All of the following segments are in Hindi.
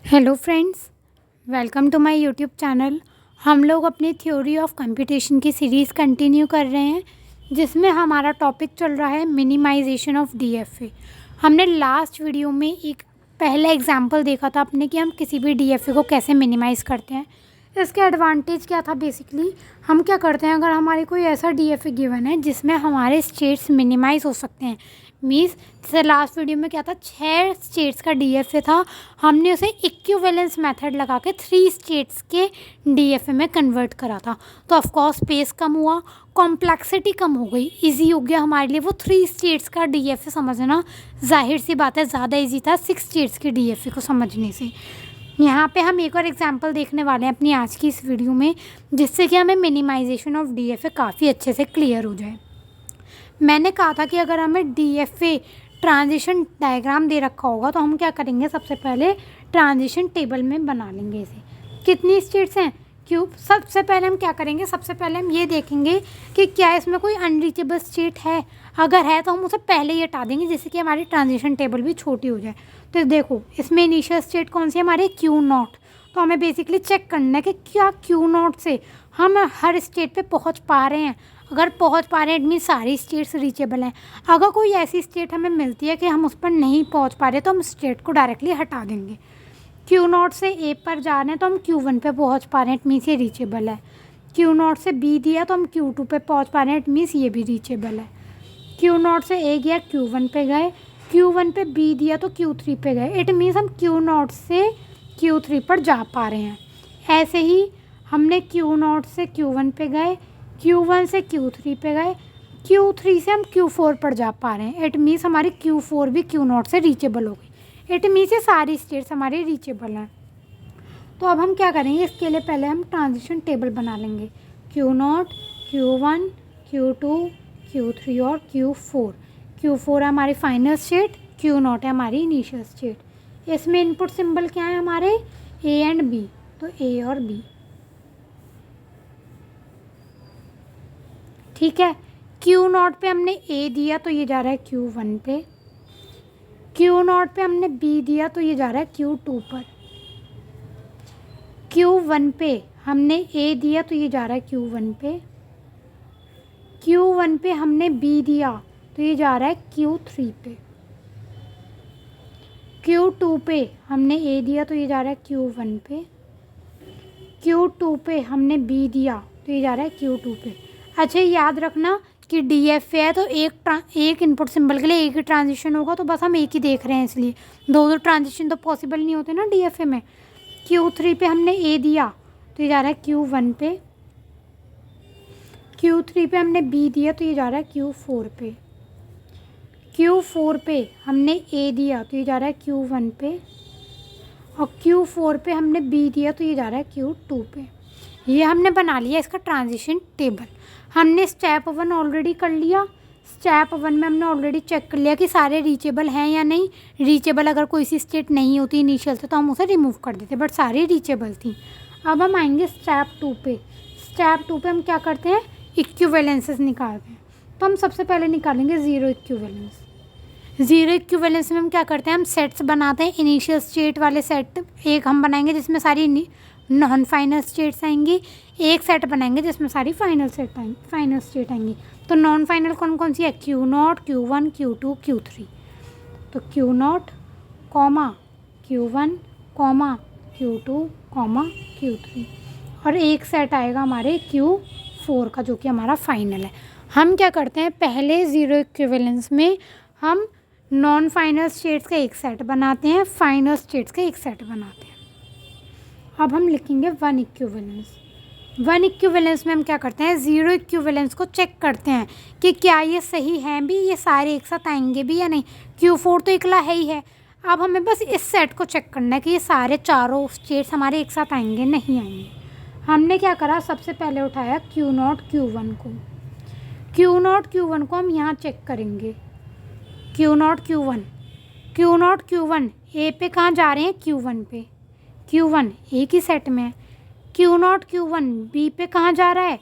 Hello friends, welcome to my YouTube channel. हम लोग अपनी थ्योरी ऑफ कंप्यूटेशन की सीरीज़ कंटिन्यू कर रहे हैं, जिसमें हमारा टॉपिक चल रहा है मिनिमाइजेशन ऑफ डीएफए। हमने लास्ट वीडियो में एक पहला एग्जांपल देखा था अपने कि हम किसी भी डीएफए को कैसे मिनिमाइज़ करते हैं। इसके एडवांटेज क्या था? बेसिकली हम क्या करते हैं, अगर हमारे कोई ऐसा डीएफए गिवन है जिसमें हमारे स्टेट्स मिनिमाइज़ हो सकते हैं, मीन्स जैसे लास्ट वीडियो में क्या था, 6 स्टेट्स का डीएफए था, हमने उसे इक्विवेलेंस मेथड लगा के 3 स्टेट्स के डीएफए में कन्वर्ट करा था। तो ऑफकोर्स स्पेस कम हुआ, कॉम्प्लेक्सिटी कम हो गई, इजी हो गया हमारे लिए वो 3 स्टेट्स का डीएफए समझना। जाहिर सी बात है ज़्यादा इजी था 6 स्टेट्स के डीएफए को समझने से। यहाँ पे हम एक और एग्जांपल देखने वाले हैं अपनी आज की इस वीडियो में, जिससे कि हमें मिनिमाइजेशन ऑफ डीएफए काफ़ी अच्छे से क्लियर हो जाए। मैंने कहा था कि अगर हमें डीएफए ट्रांजिशन डायग्राम दे रखा होगा तो हम क्या करेंगे, सबसे पहले ट्रांजिशन टेबल में बना लेंगे इसे। कितनी स्टेट्स हैं? क्यूब। सबसे पहले हम क्या करेंगे, सबसे पहले हम ये देखेंगे कि क्या इसमें कोई अनरीचेबल स्टेट है। अगर है तो हम उसे पहले ही हटा देंगे, जिससे कि हमारी ट्रांजिशन टेबल भी छोटी हो जाए। तो देखो इसमें इनिशियल स्टेट कौन सी है हमारी, क्यू नॉट। तो हमें बेसिकली चेक करना है कि क्या क्यू नॉट से हम हर स्टेट पे पहुंच पा रहे हैं। अगर पहुंच पा रहे हैं इट मीन सारी स्टेट्स रीचेबल हैं। अगर कोई ऐसी स्टेट हमें मिलती है कि हम उस पर नहीं पहुंच पा रहे तो हम स्टेट को डायरेक्टली हटा देंगे। क्यू नॉट से ए पर जा रहे हैं तो हम क्यू वन पे पहुंच पा रहे हैं, इट मीन्स ये रीचेबल है। क्यू नॉट से बी दिया तो हम क्यू टू पे पहुंच पा रहे हैं, इट मीन्स ये भी रीचेबल है। क्यू नॉट से ए गया, क्यू वन पे गए, क्यू वन पे बी दिया तो क्यू थ्री पे गए, इट मीन्स हम क्यू नॉट से क्यू थ्री पर जा पा रहे हैं। ऐसे ही हमने क्यू नॉट से क्यू वन पे गए, क्यू वन से क्यू थ्री पे गए, क्यू थ्री से हम क्यू फोर पर जा पा रहे हैं, इट मीन्स हमारी क्यू फोर भी क्यू नॉट से रीचेबल हो गई। इट मीन्स ये सारी स्टेट्स हमारी रीचेबल हैं। तो अब हम क्या करेंगे, इसके लिए पहले हम ट्रांजिशन टेबल बना लेंगे। Q naught, Q one, Q two, Q three और क्यू फोर। क्यू फोर है हमारी फाइनल स्टेट, क्यू नॉट है हमारी इनिशियल स्टेट। इसमें इनपुट सिंबल क्या है हमारे, ए एंड बी, तो ए और बी। ठीक है। क्यू नॉट पे हमने ए दिया तो ये जा रहा है क्यू वन पे, क्यू नॉट पे हमने बी दिया तो ये जा रहा है क्यू टू पर, क्यू वन पे हमने ए दिया तो ये जा रहा है क्यू वन पे, क्यू वन पे हमने बी दिया तो ये जा रहा है क्यू थ्री पे, क्यू टू पे हमने ए दिया तो ये जा रहा है क्यू वन पे, क्यू टू पे हमने बी दिया तो ये जा रहा है क्यू टू पे। अच्छा याद रखना कि डीएफए है तो एक इनपुट सिंबल के लिए एक ही ट्रांजिशन होगा, तो बस हम एक ही देख रहे हैं इसलिए दो ट्रांजिशन तो पॉसिबल नहीं होते ना डीएफए में। क्यू थ्री पे हमने ए दिया तो ये जा रहा है क्यू वन पे, क्यू थ्री पे हमने बी दिया तो ये जा रहा है क्यू फोर पे, क्यू फोर पे हमने ए दिया तो ये जा रहा है क्यू वन पे, और क्यू फोर पे हमने बी दिया तो ये जा रहा है क्यू टू पे। ये हमने बना लिया इसका ट्रांजिशन टेबल। हमने स्टेप वन ऑलरेडी कर लिया। स्टेप वन में हमने ऑलरेडी चेक कर लिया कि सारे रीचेबल हैं या नहीं। रीचेबल अगर कोई सी स्टेट नहीं होती इनिशियल से तो हम उसे रिमूव कर देते, बट सारी रीचेबल थी। अब हम आएंगे स्टेप टू पे। स्टेप टू पे हम क्या करते हैं, इक्विवेलेंसेस निकालते हैं। तो हम सबसे पहले निकालेंगे ज़ीरो इक्विवेलेंस। ज़ीरो इक्विवेलेंस में हम क्या करते हैं, हम सेट्स बनाते हैं। इनिशियल स्टेट वाले सेट एक हम बनाएंगे जिसमें सारी नॉन फाइनल स्टेट्स आएंगी, एक सेट बनाएंगे जिसमें सारी फाइनल स्टेट आएंगी। तो नॉन फाइनल कौन कौन सी है, Q naught, Q one, Q two, Q three. तो Q naught comma Q one comma Q two comma Q three, और एक सेट आएगा हमारे क्यू फोर का जो कि हमारा फाइनल है। हम क्या करते हैं, पहले ज़ीरो इक्विवेलेंस में हम नॉन फाइनल स्टेट्स का एक सेट बनाते हैं, फाइनल स्टेट्स का एक सेट बनाते हैं। अब हम लिखेंगे वन इक्विवेलेंस। वन इक्विवेलेंस में हम क्या करते हैं, ज़ीरो इक्विवेलेंस को चेक करते हैं कि क्या ये सही हैं भी, ये सारे एक साथ आएंगे भी या नहीं। क्यू फोर तो इकला है ही है। अब हमें बस इस सेट को चेक करना है कि ये सारे चारों स्टेट्स हमारे एक साथ आएंगे नहीं आएंगे। हमने क्या करा, सबसे पहले उठाया क्यू नॉट क्यू वन को। क्यू नॉट क्यू वन को हम यहाँ चेक करेंगे। Q naught Q one, Q naught Q one A पे कहाँ जा रहे हैं, क्यू वन पे। क्यू वन एक ही सेट में है। Q naught Q one B पे कहाँ जा रहा है,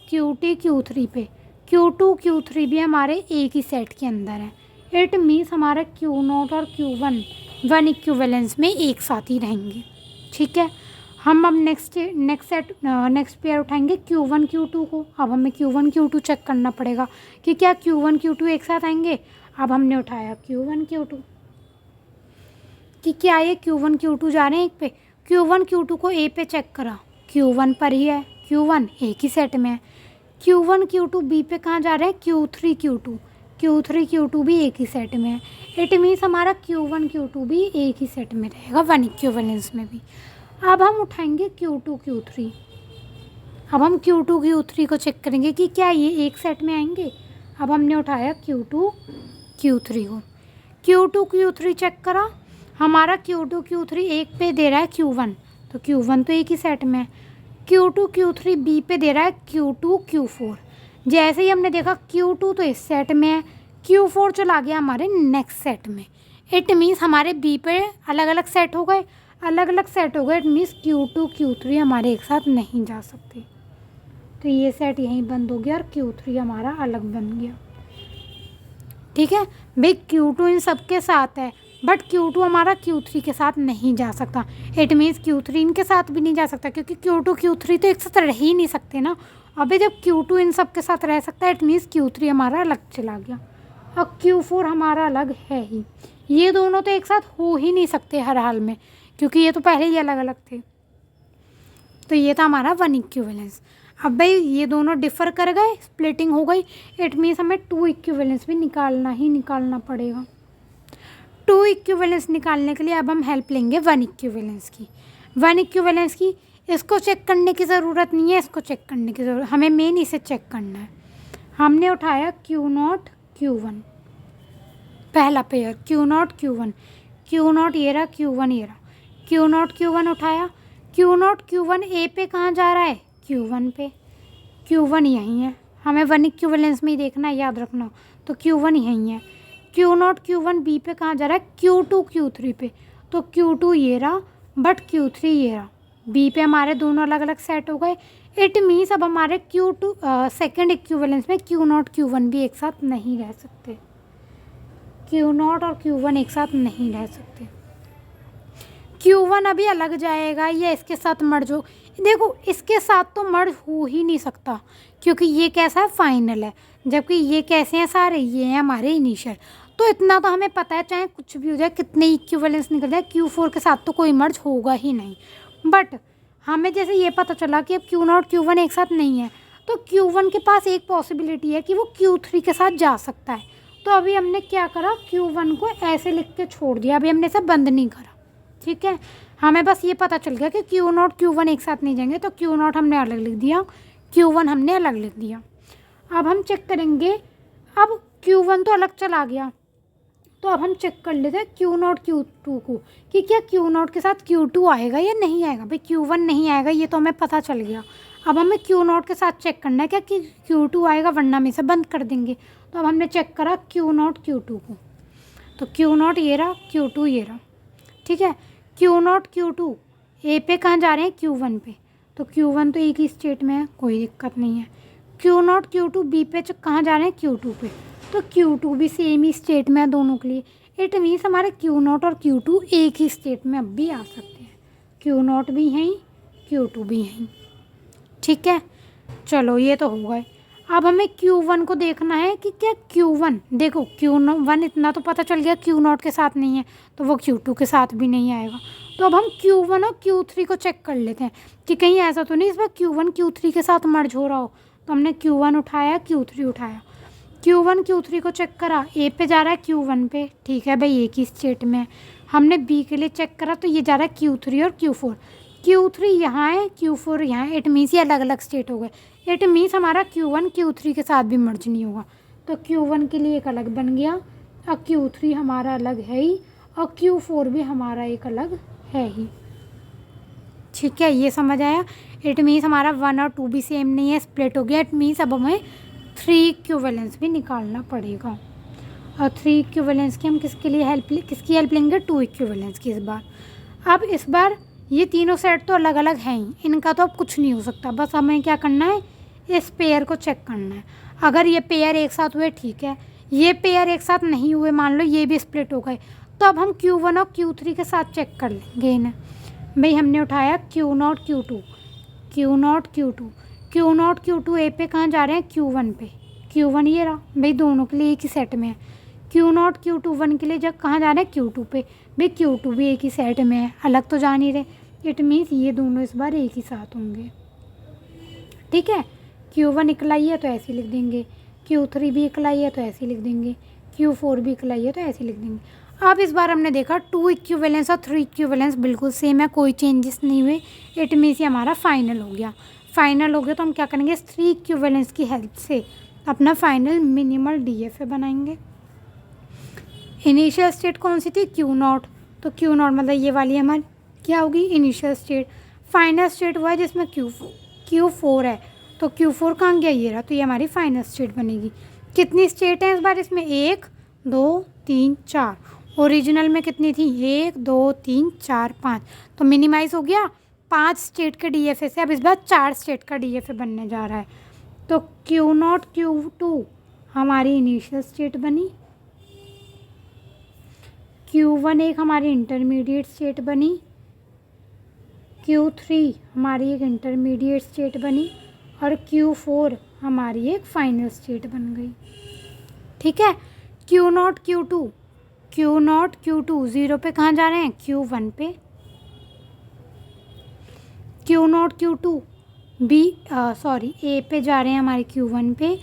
क्यू टी क्यू थ्री पे। क्यू टू क्यू थ्री भी हमारे एक ही सेट के अंदर है। इट मीन्स हमारा क्यू नॉट और क्यू वन वन इक्विवेलेंस में एक साथ ही रहेंगे। ठीक है। हम अब नेक्स्ट पेयर उठाएंगे Q1 Q2 को। अब हमें Q1 Q2 चेक करना पड़ेगा कि क्या Q1 Q2 एक साथ आएंगे। अब हमने उठाया Q1 Q2 कि क्या ये Q1 Q2 जा रहे हैं एक पे। Q1 Q2 को A पे चेक करा, Q1 पर ही है, Q1 एक ही सेट में है। Q1 Q2 B पे कहाँ जा रहे हैं, Q3 Q2 भी एक ही सेट में है। इट मीन्स हमारा Q1 Q2 भी एक ही सेट में रहेगा, वन इक्विवेलेंस में भी। अब हम उठाएंगे Q2 Q3। अब हम Q2 Q3 को चेक करेंगे कि क्या ये एक सेट में आएंगे। अब हमने उठाया Q2 Q3 को, Q2 Q3 चेक करा, हमारा Q2 Q3 एक पे दे रहा है Q1, तो Q1 तो एक ही सेट में है। Q2 Q3 B पे दे रहा है Q2 Q4। जैसे ही हमने देखा Q2 तो इस सेट में है, Q4 चला गया हमारे नेक्स्ट सेट में। इट मीन्स हमारे B पे अलग अलग सेट हो गए, इट मीन्स Q2 Q3 हमारे एक साथ नहीं जा सकते। तो ये सेट यहीं बंद हो गया और Q3 हमारा अलग बन गया। ठीक है भाई, Q2 इन सब के साथ है, बट Q2 हमारा Q3 के साथ नहीं जा सकता। इट मीन्स Q3 इनके साथ भी नहीं जा सकता, क्योंकि Q2 Q3 तो एक साथ रह ही नहीं सकते ना। अभी जब Q2 इन सब के साथ रह सकता है, इट मीन्स Q3 हमारा अलग चला गया और Q4 हमारा अलग है ही। ये दोनों तो एक साथ हो ही नहीं सकते हर हाल में, क्योंकि ये तो पहले ही अलग अलग थे। तो ये था हमारा वन इक्विवेलेंस। अब भाई ये दोनों डिफ़र कर गए, स्प्लिटिंग हो गई, इट मीन्स हमें टू इक्विवेलेंस भी निकालना पड़ेगा। टू इक्विवेलेंस निकालने के लिए अब हम हेल्प लेंगे वन इक्विवेलेंस की। इसको चेक करने की ज़रूरत नहीं है, इसको चेक करने की ज़रूरत, हमें मेन इसे चेक करना है। हमने उठाया Q0 Q1, पहला पेयर Q0 Q1 ये रहा, Q1 ये रहा। Q0 Q1 उठाया, Q0 Q1 A पे कहाँ जा रहा है, Q1 पे। Q1 यहीं है, हमें वन इक्विवेलेंस में ही देखना है, याद रखना। तो Q1 यहीं है। Q0 Q1 B पे कहाँ जा रहा है, Q2 Q3 पे। तो Q2 ये रहा, बट Q3 ये रहा। B पे हमारे दोनों अलग अलग सेट हो गए। इट मीन्स अब हमारे Q2 सेकेंड इक्विवेलेंस में Q0 Q1 भी एक साथ नहीं रह सकते। Q0 और Q1 एक साथ नहीं रह सकते। Q1 अभी अलग जाएगा या इसके साथ मर्ज हो। देखो इसके साथ तो मर्ज हो ही नहीं सकता, क्योंकि ये कैसा है, फाइनल है, जबकि ये कैसे हैं सारे, ये हैं हमारे इनिशियल। तो इतना तो हमें पता है, चाहे कुछ भी हो जाए, कितने इक्विवेलेंस निकल जाए, Q4 के साथ तो कोई मर्ज होगा ही नहीं। बट हमें जैसे ये पता चला कि अब Q0 Q1 एक साथ नहीं है, तो Q1 के पास एक पॉसिबिलिटी है कि वो Q3 के साथ जा सकता है। तो अभी हमने क्या करा, Q1 को ऐसे लिख के छोड़ दिया, अभी हमने इसे बंद नहीं करा। ठीक है, हमें बस ये पता चल गया कि Q0 Q1 एक साथ नहीं जाएंगे, तो Q0 हमने अलग लिख दिया, Q1 हमने अलग लिख दिया। अब हम चेक करेंगे, अब Q1 तो अलग चला गया, तो अब हम चेक कर लेते हैं Q0 Q2 को कि क्या Q0 के साथ Q2 आएगा या नहीं आएगा। भाई Q1 नहीं आएगा, ये तो हमें पता चल गया। अब हमें Q0 के साथ चेक करना है क्या कि Q2 आएगा, वरना हम इसे बंद कर देंगे। तो अब हमने चेक करा Q0 Q2 को, तो Q0 ये रहा, Q2 ये रहा। ठीक है, Q0 Q2 A पे कहाँ जा रहे हैं, Q1 पे, तो Q1 तो एक ही स्टेट में है, कोई दिक्कत नहीं है। Q0 Q2 B पे कहाँ जा रहे हैं, Q2 पे, तो Q2 भी सेम ही स्टेट में है दोनों के लिए। इट मीन्स हमारे Q0 और Q2 एक ही स्टेट में अब भी आ सकते हैं, Q0 भी यहीं, Q2 भी यहीं। ठीक है, चलो ये तो हो गए। अब हमें Q1 को देखना है कि क्या Q1, देखो Q1 इतना तो पता चल गया Q0 के साथ नहीं है, तो वो Q2 के साथ भी नहीं आएगा। तो अब हम Q1 और Q3 को चेक कर लेते हैं कि कहीं ऐसा तो नहीं इस बार Q1 Q3 के साथ मर्ज हो रहा हो। तो हमने Q1 उठाया, Q3 उठाया, Q1 Q3 को चेक करा, A पे जा रहा है Q1 पे, ठीक है भाई एक ही स्टेट में है। हमने B के लिए चेक करा, तो ये जा रहा है Q3 और Q4, Q3 यहाँ है, Q4 यहाँ है, इट मीन्स ये अलग अलग स्टेट हो गए। इट मीन्स हमारा Q1 Q3 के साथ भी मर्ज नहीं होगा, तो Q1 के लिए एक अलग बन गया और Q3 हमारा अलग है ही, और Q4 भी हमारा एक अलग है ही। ठीक है, ये समझ आया। इट मीन्स हमारा 1 और 2 भी सेम नहीं है, स्प्लिट हो गया। इट मीन्स अब हमें 3 इक्विवेलेंस भी निकालना पड़ेगा, और 3 इक्विवेलेंस की हम किसकी हेल्प लेंगे, 2 इक्विवेलेंस की इस बार। अब इस बार ये तीनों सेट तो अलग अलग हैं ही, इनका तो अब कुछ नहीं हो सकता, बस हमें क्या करना है, इस पेयर को चेक करना है। अगर ये पेयर एक साथ हुए ठीक है, ये पेयर एक साथ नहीं हुए, मान लो ये भी स्प्लिट हो गए, तो अब हम Q1 और Q3 के साथ चेक कर लेंगे इन्हें। भाई हमने उठाया Q0 Q2, Q0 Q2, Q0 Q2 ए पे कहाँ जा रहे हैं, Q1 पे, Q1 ये रहा भाई, दोनों के लिए एक ही सेट में है। Q0 Q2 1 के लिए जब कहाँ जा रहे हैं, Q2 पे, भाई Q2 भी एक ही सेट में है, अलग तो जा नहीं रहे। इट मीन्स ये दोनों इस बार एक ही साथ होंगे। ठीक है, Q1 इकलाई है तो ऐसे लिख देंगे, Q3 भी इकलाई है तो ऐसे लिख देंगे, Q4 भी इकलाई है तो ऐसे लिख देंगे। अब इस बार हमने देखा 2 इक्विवेलेंस और 3 इक्विवेलेंस बिल्कुल सेम है, कोई चेंजेस नहीं हुए। इट मीन्स ये हमारा फाइनल हो गया। फाइनल हो गया तो हम क्या करेंगे, इस 3 इक्विवेलेंस की हेल्प से अपना फाइनल मिनिमल DFA बनाएंगे। इनिशियल स्टेट कौन सी थी, Q0, तो Q0 मतलब ये वाली हमारी क्या होगी, इनिशियल स्टेट। फाइनल स्टेट हुआ है जिसमें Q4 है, तो Q4 कहाँ गया, ये रहा, तो ये हमारी फाइनल स्टेट बनेगी। कितनी स्टेट है इस बार इसमें, 1 2 3 4। ओरिजिनल में कितनी थी, 1 2 3 4 5, तो मिनिमाइज हो गया 5 स्टेट के DFA से। अब इस बार 4 स्टेट का DFA बनने जा रहा है। तो Q0 Q2 हमारी इनिशियल स्टेट बनी, Q1 एक हमारी इंटरमीडिएट स्टेट बनी, Q3 हमारी एक इंटरमीडिएट स्टेट बनी, और Q4 हमारी एक फाइनल स्टेट बन गई। ठीक है, Q0 Q2 0 पे कहाँ जा रहे हैं, Q1 पे। Q0 Q2 A पे जा रहे हैं हमारे Q1 पे,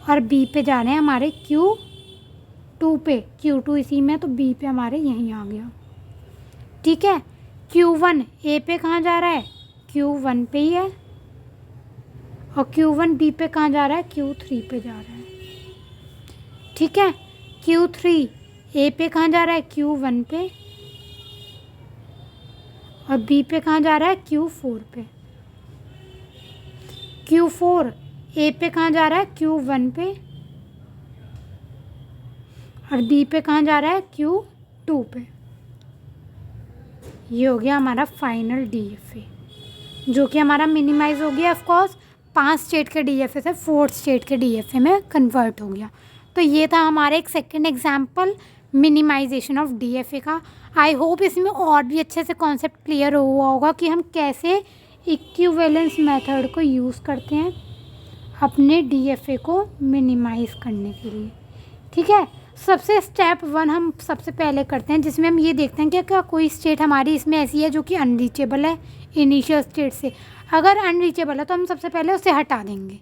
और B पे जा रहे हैं हमारे Q2 पे। Q2 इसी में, तो B पे हमारे यहीं आ गया। ठीक है, Q1 A पे कहाँ जा रहा है, Q1 पे ही है, और Q1 B पे कहाँ जा रहा है, Q3 पे जा रहा है। ठीक है, Q3 A पे कहाँ जा रहा है, Q1 पे, और B पे कहाँ जा रहा है, Q4 पे। Q4 A पे कहाँ जा रहा है, Q1 पे, और B पे कहाँ जा रहा है, Q2 पे। ये हो गया हमारा फाइनल DFA, जो कि हमारा मिनिमाइज हो गया। ऑफकोर्स 5 स्टेट के DFA से 4 स्टेट के DFA में कन्वर्ट हो गया। तो ये था हमारा एक second example minimization of DFA का। आई होप इसमें और भी अच्छे से कॉन्सेप्ट क्लियर हुआ होगा कि हम कैसे इक्विवेलेंस मेथड को यूज़ करते हैं अपने DFA को मिनिमाइज़ करने के लिए। ठीक है, सबसे स्टेप 1 हम सबसे पहले करते हैं, जिसमें हम ये देखते हैं कि क्या कोई स्टेट हमारी इसमें ऐसी है जो कि अनरीचेबल है इनिशियल स्टेट से। अगर अनरीचेबल है तो हम सबसे पहले उसे हटा देंगे।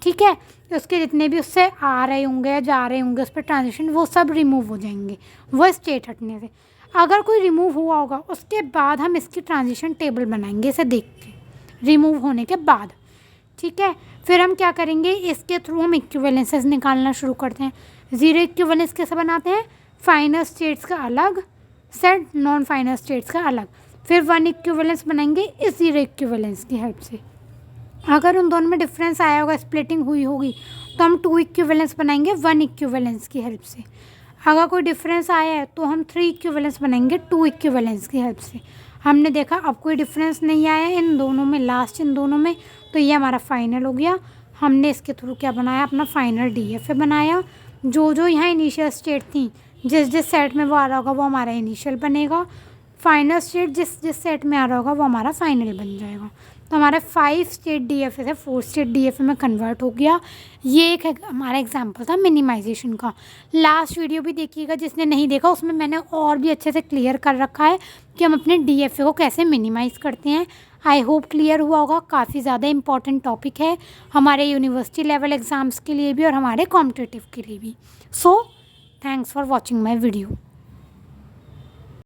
ठीक है, उसके जितने भी उससे आ रहे होंगे या जा रहे होंगे उस पर ट्रांजिशन, वो सब रिमूव हो जाएंगे वो स्टेट हटने से। अगर कोई रिमूव हुआ होगा उसके बाद हम इसकी ट्रांजिशन टेबल बनाएंगे, इसे देख के रिमूव होने के बाद। ठीक है, फिर हम क्या करेंगे, इसके थ्रू हम इक्विवेलेंसेस निकालना शुरू करते हैं। 0 इक्विवेलेंस कैसे बनाते हैं, फाइनल स्टेट्स का अलग सेट, नॉन फाइनल स्टेट्स का अलग। फिर 1 इक्विवेलेंस बनाएंगे इस 0 इक्विवेलेंस की हेल्प से। अगर उन दोनों में डिफरेंस आया होगा, स्प्लिटिंग हुई होगी, तो हम 2 इक्विवेलेंस बनाएंगे 1 इक्विवेलेंस की हेल्प से। अगर कोई डिफरेंस आया है तो हम 3 इक्विवेलेंस बनाएंगे 2 इक्विवेलेंस की हेल्प से। हमने देखा अब कोई डिफरेंस नहीं आया इन दोनों में, लास्ट इन दोनों में, तो ये हमारा फाइनल हो गया। हमने इसके थ्रू क्या बनाया, अपना फाइनल DFA बनाया। जो जो यहाँ इनिशियल स्टेट थी, जिस जिस सेट में वो आ रहा होगा वो हमारा इनिशियल बनेगा। फाइनल स्टेट जिस जिस सेट में आ रहा होगा वो हमारा फाइनल बन जाएगा। तो हमारा 5 स्टेट DFA से 4 स्टेट DFA में कन्वर्ट हो गया। ये एक हमारा एग्जांपल था मिनिमाइजेशन का। लास्ट वीडियो भी देखिएगा, जिसने नहीं देखा उसमें मैंने और भी अच्छे से क्लियर कर रखा है कि हम अपने DFA को कैसे मिनिमाइज़ करते हैं। आई होप क्लियर हुआ होगा। काफ़ी ज़्यादा इंपॉर्टेंट टॉपिक है हमारे यूनिवर्सिटी लेवल एग्ज़ाम्स के लिए भी और हमारे कॉम्पिटिटिव के लिए भी। So thanks for watching my video.